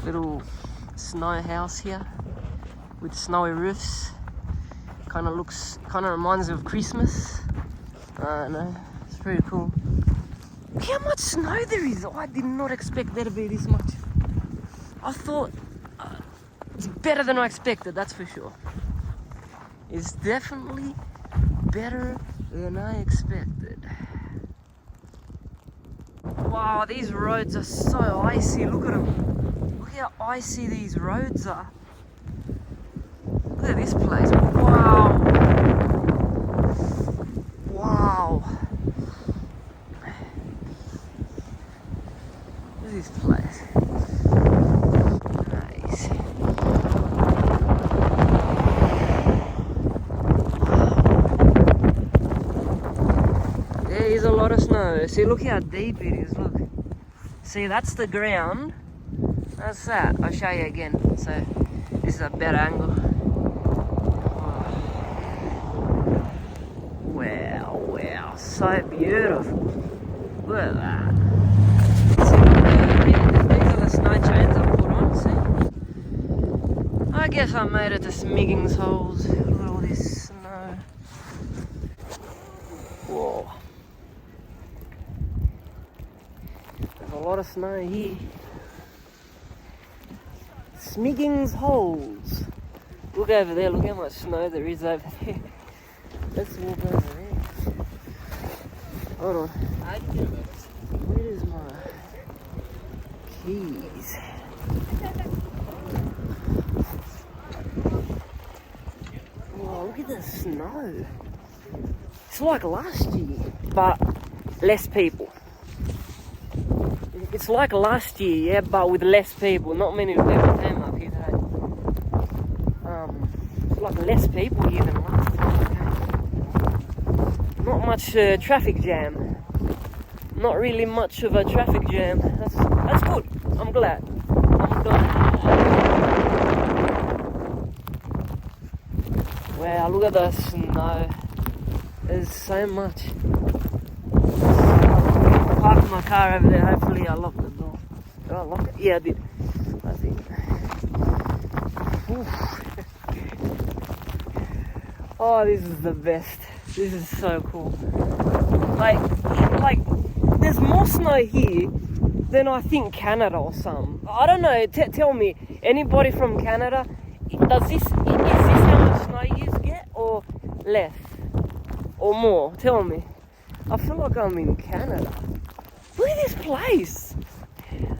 Little snow house here with snowy roofs. Kind of reminds me of Christmas. I don't know, it's pretty cool. Look how much snow there is. I did not expect there to be this much. I thought it's better than I expected, that's for sure. It's definitely better than I expected. Wow, these roads are so icy. Look at them. Look how icy these roads are. Look at this place. Wow. Wow. Look at this place. Nice. There is a lot of snow. See, look how deep it is. Look. See, that's the ground. That's that. I'll show you again. So, this is a better angle. Wow, wow, so beautiful. Look at that. See, these are the snow chains I put on, see? I guess I made it to Smiggins Holes. Look at all this snow. Whoa. There's a lot of snow here. Smiggins Holes. Look over there, look how much snow there is over there. Let's walk over there. Hold on. Where is my keys? Wow, look at the snow. It's like last year, but less people. It's like last year, yeah, but with less people. Not many people came up here today. It's like less people here than last time. Not much traffic jam. Not really much of a traffic jam. That's good. I'm glad. Wow, look at the snow. There's so much. I parked my car over there. Hopefully I locked the door. Did I lock it? Yeah, I did. I think. Oh, this is the best. This is so cool. Like, there's more snow here than I think Canada or some. I don't know. Tell me, anybody from Canada, is this how much snow you get, or less, or more? Tell me. I feel like I'm in Canada. Look at this place.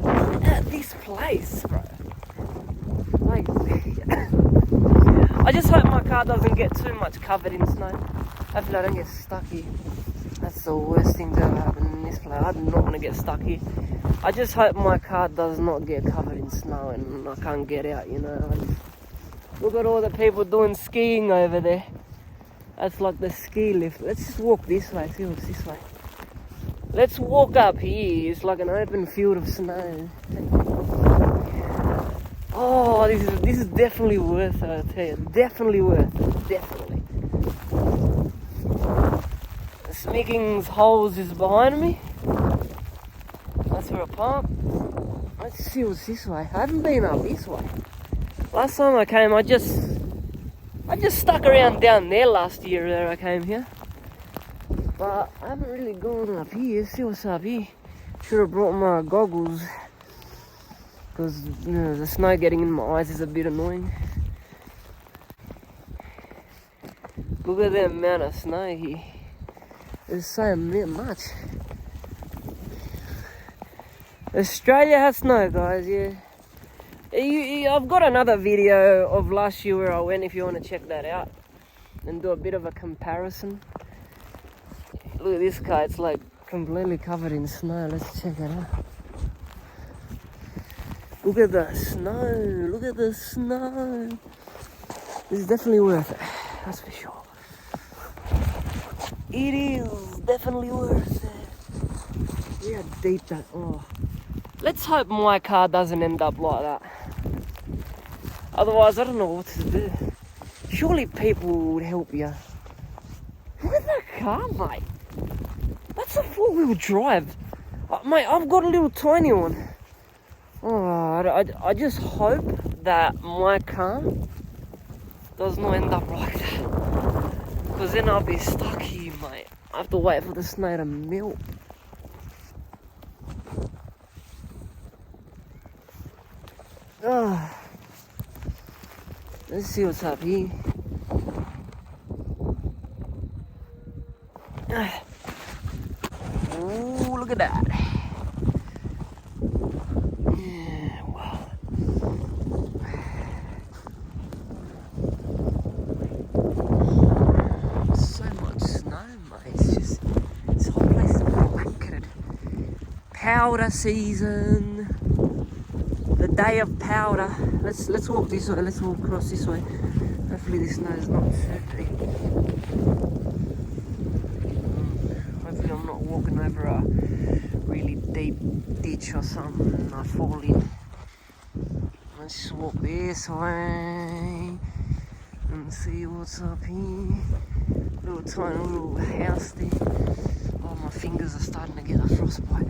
Look at this place, bro. Like, I just hope my car doesn't get too much covered in snow. Hopefully I don't get stuck here. That's the worst thing to ever happen in this place. I do not want to get stuck here. I just hope my car does not get covered in snow and I can't get out, you know. Look at all the people doing skiing over there. That's like the ski lift. Let's just walk this way. See what's this way. Let's walk up here. It's like an open field of snow. Oh, this is definitely worth it, I tell you. Definitely worth it. Definitely. The Smiggins Holes is behind me. That's where I park. Let's see what's this way. I haven't been up this way. Last time I came, I just stuck around down there last year that I came here. But I haven't really gone up here. See what's up here. Should have brought my goggles. Because, you know, the snow getting in my eyes is a bit annoying. Look at the amount of snow here. There's so much. Australia has snow, guys, yeah. I've got another video of last year where I went, if you want to check that out. And do a bit of a comparison. Look at this guy, it's like completely covered in snow. Let's check it out. Look at the snow, look at the snow. This is definitely worth it, that's for sure. It is definitely worth it. Look how deep that, oh. Let's hope my car doesn't end up like that. Otherwise, I don't know what to do. Surely people would help you. Look at that car, mate. That's a four-wheel drive. Mate, I've got a little tiny one. Oh, I just hope that my car does not end up like that. Because then I'll be stuck here, mate. I have to wait for the snow to melt. Oh. Let's see what's up here. Oh, look at that. Yeah, wow. So much snow, mate. This whole place is blanketed. Powder season. The day of powder. Let's walk this way. Let's walk across this way. Hopefully this snow is not too deep. Hopefully I'm not walking over a really deep ditch or something and I fall in. Let's just walk this way and see what's up here. Little tiny little house there. Oh, my fingers are starting to get a frostbite.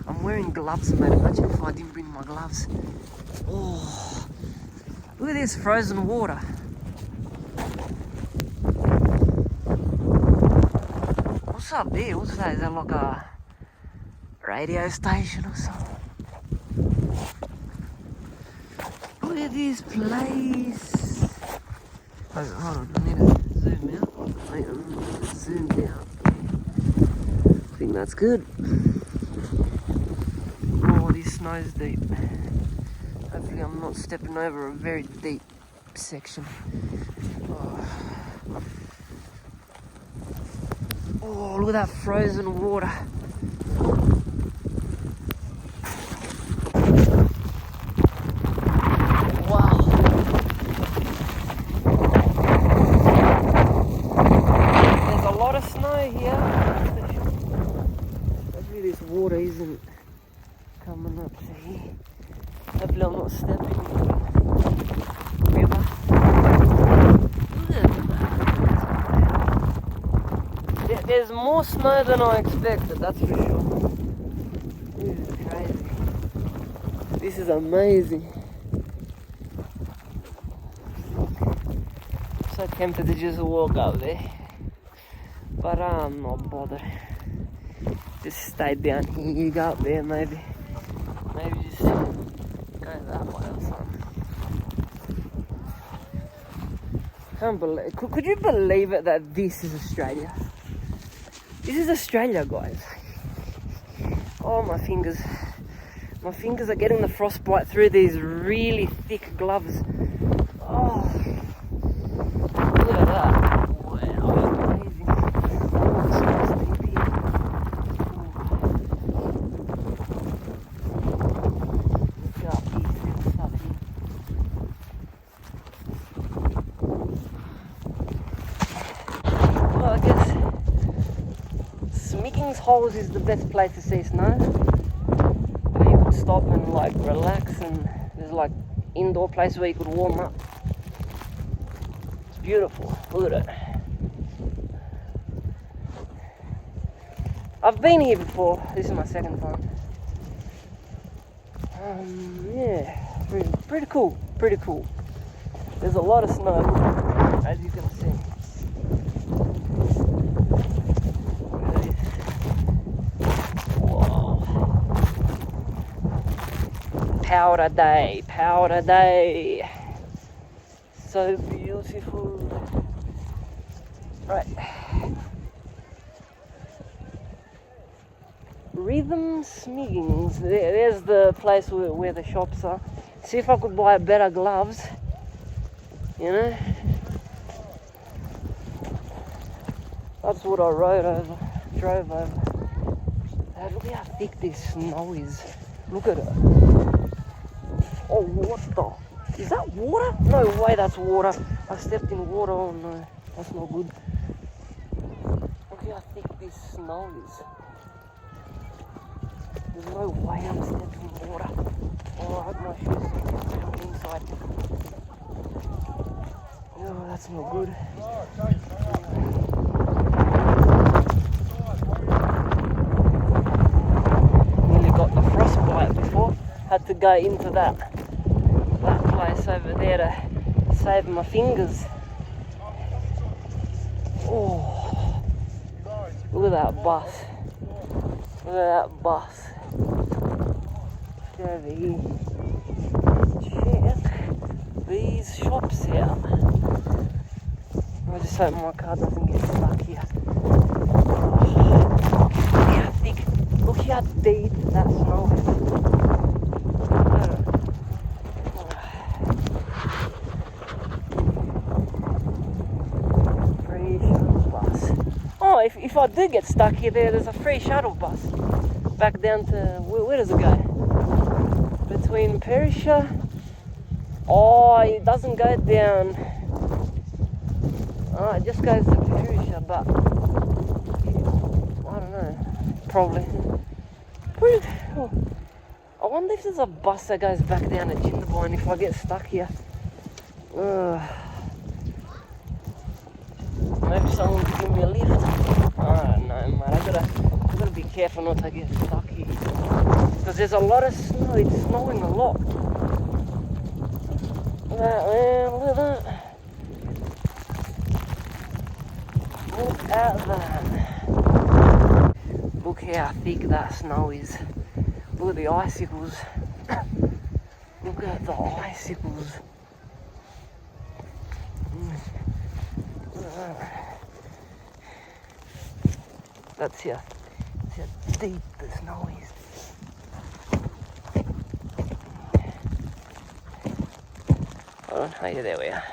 I'm wearing gloves, mate. Imagine if I didn't bring my gloves. Oh, look at this frozen water. What's up there? What's that? Is that like a radio station or something? Look at this place. Hold on, I need to zoom out. Wait, I need to zoom down. I think that's good. Oh, this snow's deep. Hopefully I'm not stepping over a very deep section. Oh, look at that frozen water. Wow. There's a lot of snow here. Hopefully this water isn't coming up to here. Hopefully I'm not stepping in the river. There's more snow than I expected, that's for sure. This is crazy. This is amazing. I'm so tempted to just walk up there. But I'm not bothered. Just stay down here, you go up there maybe. Maybe just go that way or something. Can't believe, could you believe it that this is Australia? This is Australia, guys. Oh, my fingers. My fingers are getting the frostbite through these really thick gloves. Oh, look at that. Wow, amazing. Oh, the snow's deep here. Look up here, see what's up here. Well, I guess Smiggins Holes is the best place to see snow. You could stop and like relax, and there's like indoor place where you could warm up. It's beautiful. Look at it. I've been here before. This is my second time. Yeah, pretty cool. Pretty cool. There's a lot of snow, as you can see. Powder day, powder day. So beautiful. Right. Rhythm Smiggins. There's the place where the shops are. See if I could buy better gloves. You know? That's what I drove over. Look at how thick this snow is. Look at it. Oh, what the? Is that water? No way that's water. I stepped in water. Oh no, that's not good. Look how thick this snow is. There's no way I'm stepping in water. Oh, I hope my shoes don't come inside. Oh, that's not good. Nearly got the frostbite before. Had had to go into that place over there to save my fingers. Oh, look at that bus. Look at that bus. Get over here. Check these shops out. I just hope my car doesn't get stuck here. Oh, look how thick, look how deep that snow is. Free shuttle bus. Oh, if I do get stuck here, there's a free shuttle bus back down to, where does it go? Between Perisher. Oh, it doesn't go down. Oh, it just goes to Perisher, but I don't know. Probably. I wonder if there's a bus that goes back down to Jindabyne if I get stuck here. Maybe someone can give me a lift. I don't know, mate. I gotta be careful not to get stuck here. Because there's a lot of snow. It's snowing a lot. Look at that, man. Look at that. Look at that. Look how thick that snow is. Look at the icicles. Look at the icicles. Look at that. That's how deep the snow is. Oh, yeah, there we are.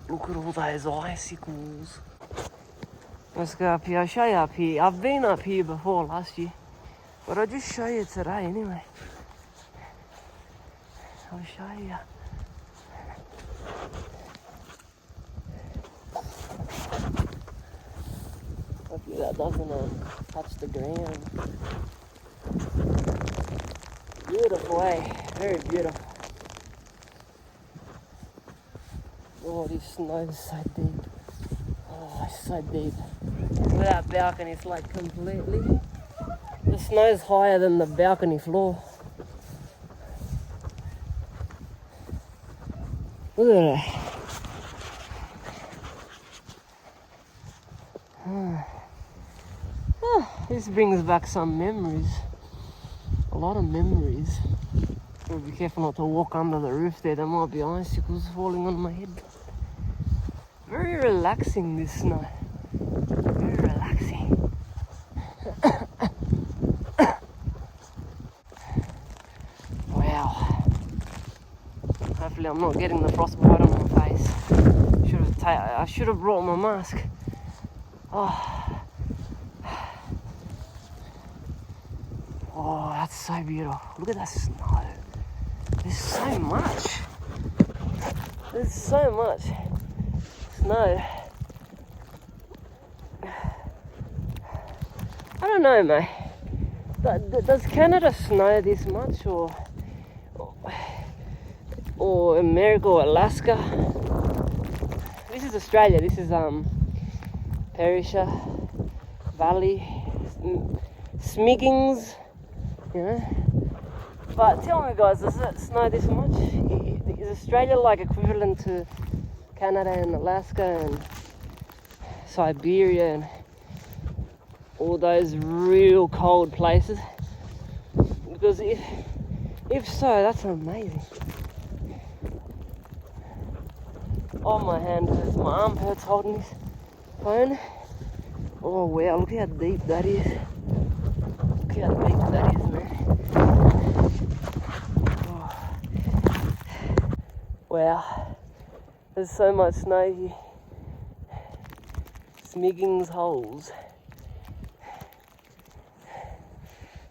Look at all those icicles. Let's go up here. I'll show you up here. I've been up here before last year, but I'll just show you today anyway. I'll show you. Hopefully that doesn't touch the ground. Beautiful, eh? Very beautiful. Oh, this snow is so deep. Oh, it's so deep. Look at that balcony, it's like completely... The snow's higher than the balcony floor. Look at that. This brings back some memories. A lot of memories. Gotta be careful not to walk under the roof there. There might be icicles falling on my head. Very relaxing, this snow. Very relaxing. Wow. Hopefully I'm not getting the frostbite on my face. I should have brought my mask. Oh, that's so beautiful. Look at that snow. There's so much. There's so much snow. I don't know, mate. Does Canada snow this much, or America or Alaska? This is Australia. This is Perisher Valley, Smiggins, you know. But tell me, guys, does it snow this much? Is Australia like equivalent to Canada and Alaska and Siberia and all those real cold places? Because if so, that's amazing. Oh, my hand hurts, my arm hurts holding this phone. Oh wow, look how deep that is. Look how deep that is, man. Oh. Wow, there's so much snow here. Smiggins holes.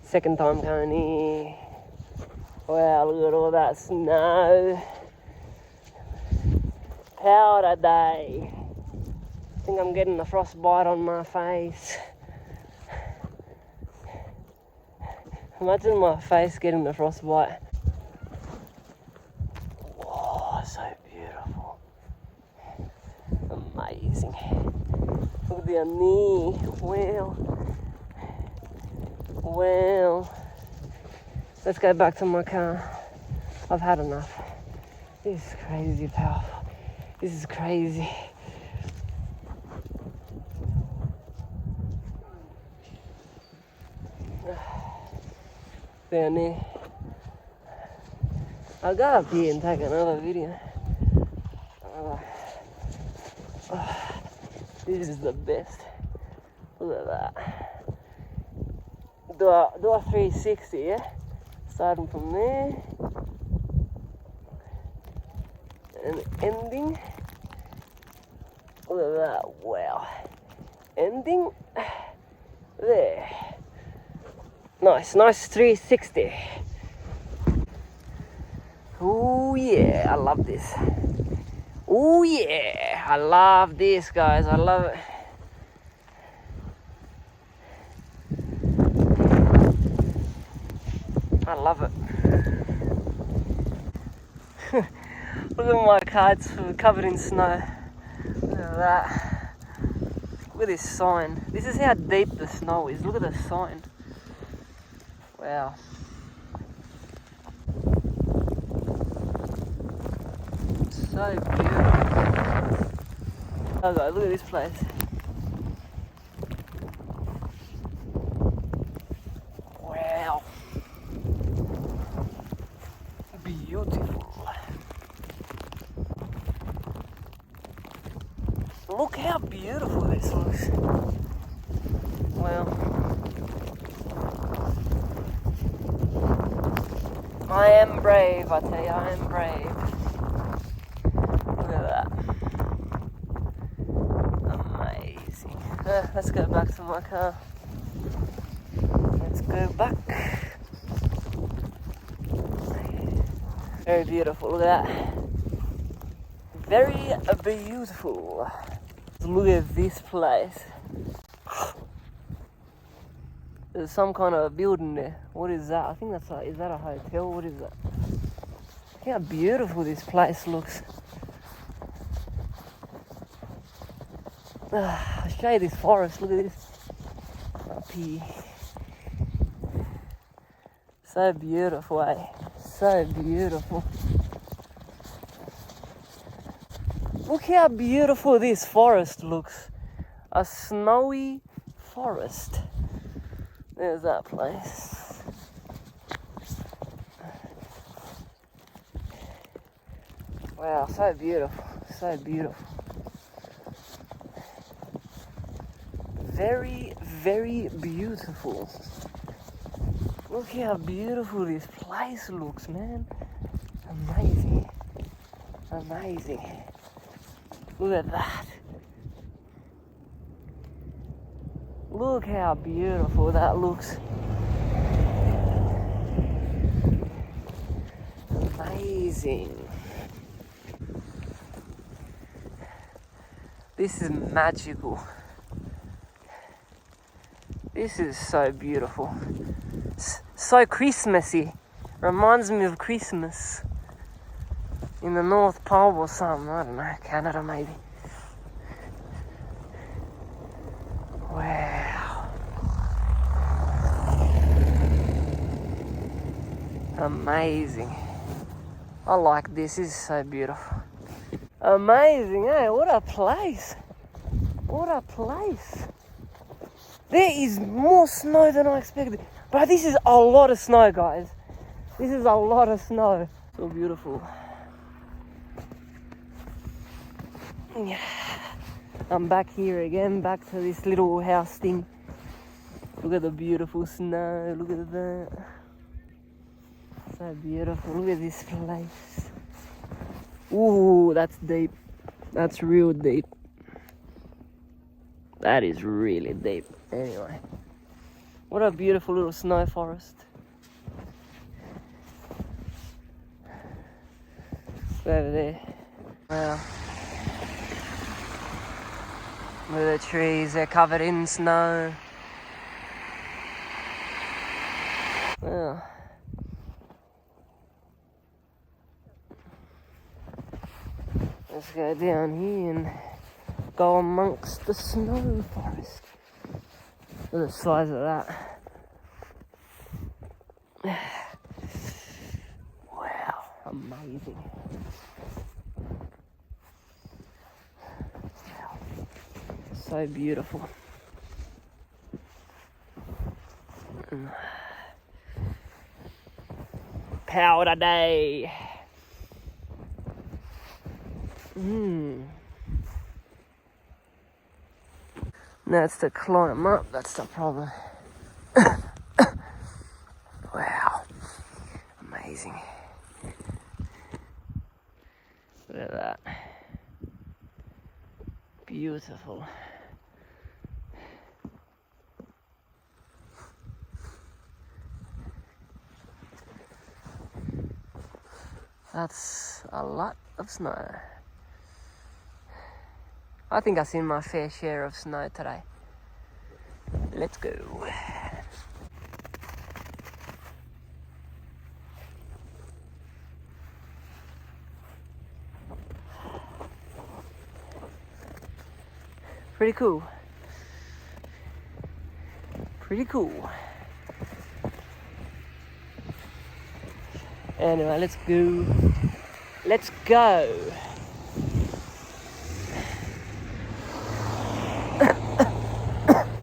Second time coming here. Wow, look at all that snow. Powder day. I think I'm getting the frostbite on my face. Imagine my face getting the frostbite. Oh, so beautiful. Amazing. Look down there. Wow. Wow. Let's go back to my car. I've had enough. This is crazy powerful. This is crazy. Down there. I'll go up here and take another video. This is the best. Look at that. Do a 360, yeah? Starting from there. And ending. Look at that. Wow. Ending there. Nice 360. Oh yeah, I love this. Oh yeah, I love this, guys. I love it. I love it. Look at my car, it's covered in snow. Look at that. Look at this sign. This is how deep the snow is. Look at the sign. Wow. So beautiful. Oh God, look at this place. Wow. Beautiful. Look how beautiful this looks. Wow. I am brave, I tell you, I am brave. Look at that. Amazing. Let's go back to my car. Let's go back. Very beautiful, look at that. Very beautiful. Look at this place. There's some kind of building there. What is that? I think that's is that a hotel? What is that? Look how beautiful this place looks. I'll show you this forest. Look at this. Up here. So beautiful, eh? So beautiful. Look how beautiful this forest looks. A snowy forest. There's that place. Wow, so beautiful. So beautiful. Very, very beautiful. Look how beautiful this place looks, man. Amazing. Amazing. Look at that. Look how beautiful that looks. Amazing. This is magical. This is so beautiful. So Christmassy. Reminds me of Christmas. In the North Pole or something. I don't know. Canada maybe. Wow. Amazing. I like this. This is so beautiful. Amazing, eh? What a place. What a place. There is more snow than I expected. But this is a lot of snow, guys. This is a lot of snow. So beautiful. Yeah. I'm back here again, back to this little house thing. Look at the beautiful snow. Look at that. So beautiful. Look at this place. Ooh, that's deep. That's real deep. That is really deep. Anyway, what a beautiful little snow forest. Over there. Wow. Look at the trees, they're covered in snow. Wow. Let's go down here and go amongst the snow forest. Look at the size of that. amazing. Wow. So beautiful. Powder day. Now it's to climb up, that's the problem. Wow. Amazing. Look at that. Beautiful. That's a lot of snow. I think I've seen my fair share of snow today. Let's go. Pretty cool. Pretty cool. Anyway, let's go. Let's go.